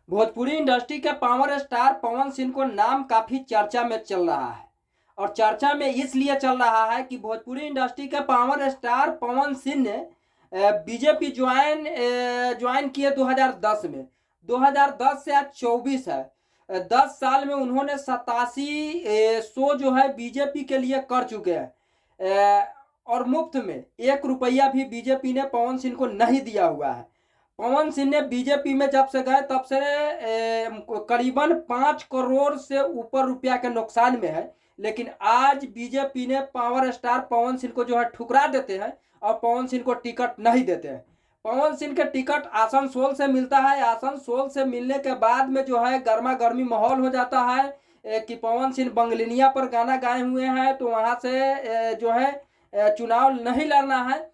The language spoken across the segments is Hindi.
भोजपुरी इंडस्ट्री के पावर स्टार पवन सिंह को नाम काफी चर्चा में चल रहा है। और चर्चा में इसलिए चल रहा है कि भोजपुरी इंडस्ट्री के पावर स्टार पवन सिंह ने बीजेपी ज्वाइन किए 2010 में। 2010 से आज 24 है। 10 साल में उन्होंने 87 शो जो है बीजेपी के लिए कर चुके हैं। और मुफ्त में 1 रुपया भी बीजेपी ने पवन सिंह को नहीं दिया हुआ है। पवन सिंह ने बीजेपी में जब से गए तब से करीबन 5 करोड़ से ऊपर रुपया के नुकसान में है। लेकिन आज बीजेपी ने पावर स्टार पवन सिंह को जो है ठुकरा देते हैं और पवन सिंह को टिकट नहीं देते हैं। पवन सिंह के टिकट आसनसोल से मिलता है। आसनसोल से मिलने के बाद में जो है गर्मा गर्मी माहौल हो जाता है कि पवन सिंह बंगलिनिया पर गाना गाए हुए हैं, तो वहां से जो है चुनाव नहीं लड़ना है।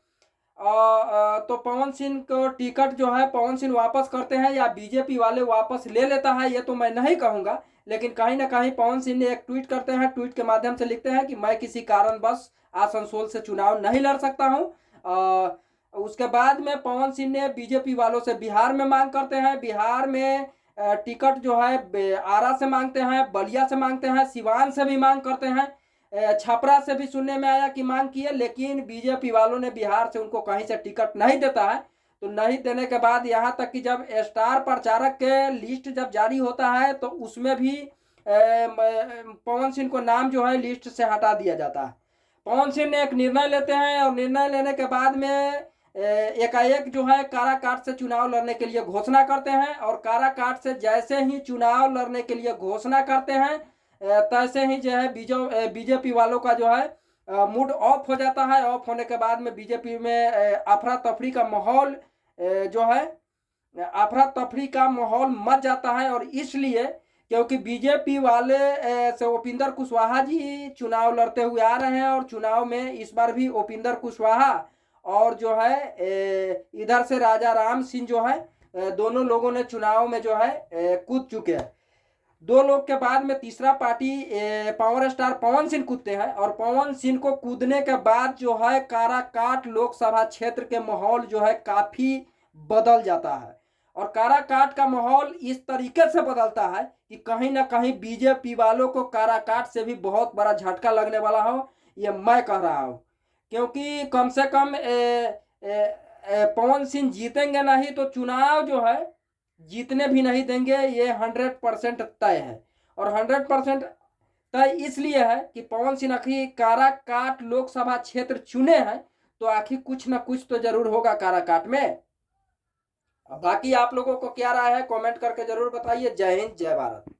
तो पवन सिंह को टिकट जो है पवन सिंह वापस करते हैं या बीजेपी वाले वापस ले लेता है, ये तो मैं नहीं कहूँगा। लेकिन कहीं ना कहीं पवन सिंह ने एक ट्वीट करते हैं, ट्वीट के माध्यम से लिखते हैं कि मैं किसी कारणवश आसनसोल से चुनाव नहीं लड़ सकता हूँ। उसके बाद में पवन सिंह ने बीजेपी वालों से बिहार में मांग करते हैं। बिहार में टिकट जो है आरा से मांगते हैं, बलिया से मांगते हैं, सिवान से भी मांग करते हैं, छपरा से भी सुनने में आया कि मांग किए। लेकिन बीजेपी वालों ने बिहार से उनको कहीं से टिकट नहीं देता है। तो नहीं देने के बाद यहाँ तक कि जब स्टार प्रचारक के लिस्ट जब जारी होता है तो उसमें भी पवन सिंह को नाम जो है लिस्ट से हटा दिया जाता है। पवन सिंह ने एक निर्णय लेते हैं और निर्णय लेने के बाद में एकाएक जो है काराकाट से चुनाव लड़ने के लिए घोषणा करते हैं। और काराकाट से जैसे ही चुनाव लड़ने के लिए घोषणा करते हैं तैसे ही जो है बीजेपी वालों का जो है मूड ऑफ हो जाता है। ऑफ होने के बाद में बीजेपी में अफरा तफरी का माहौल जो है अफरा तफरी का माहौल मच जाता है। और इसलिए क्योंकि बीजेपी वाले से उपिंदर कुशवाहा जी चुनाव लड़ते हुए आ रहे हैं और चुनाव में इस बार भी उपिंदर कुशवाहा और जो है इधर से राजा राम सिंह जो है दोनों लोगों ने चुनाव में जो है कूद चुके हैं। 2 लोग के बाद में तीसरा party power star Pawan Singh कूदते हैं। और पवन सिंह को कूदने के बाद जो है काराकाट लोकसभा क्षेत्र के माहौल जो है काफी बदल जाता है। और काराकाट का माहौल इस तरीके से बदलता है कि कहीं ना कहीं बीजेपी वालों को काराकाट से भी बहुत बड़ा झटका लगने वाला हो, ये मैं कह रहा हूँ। क्योंकि कम से कम पवन सिंह जीतेंगे नहीं तो चुनाव जो है जीतने भी नहीं देंगे, ये 100% तय है। और 100% तय इसलिए है कि पवन सिंह आखिर काराकाट लोकसभा क्षेत्र चुने हैं तो आखिर कुछ ना कुछ तो जरूर होगा काराकाट में। बाकी आप लोगों को क्या राय है कमेंट करके जरूर बताइए। जय हिंद, जय भारत।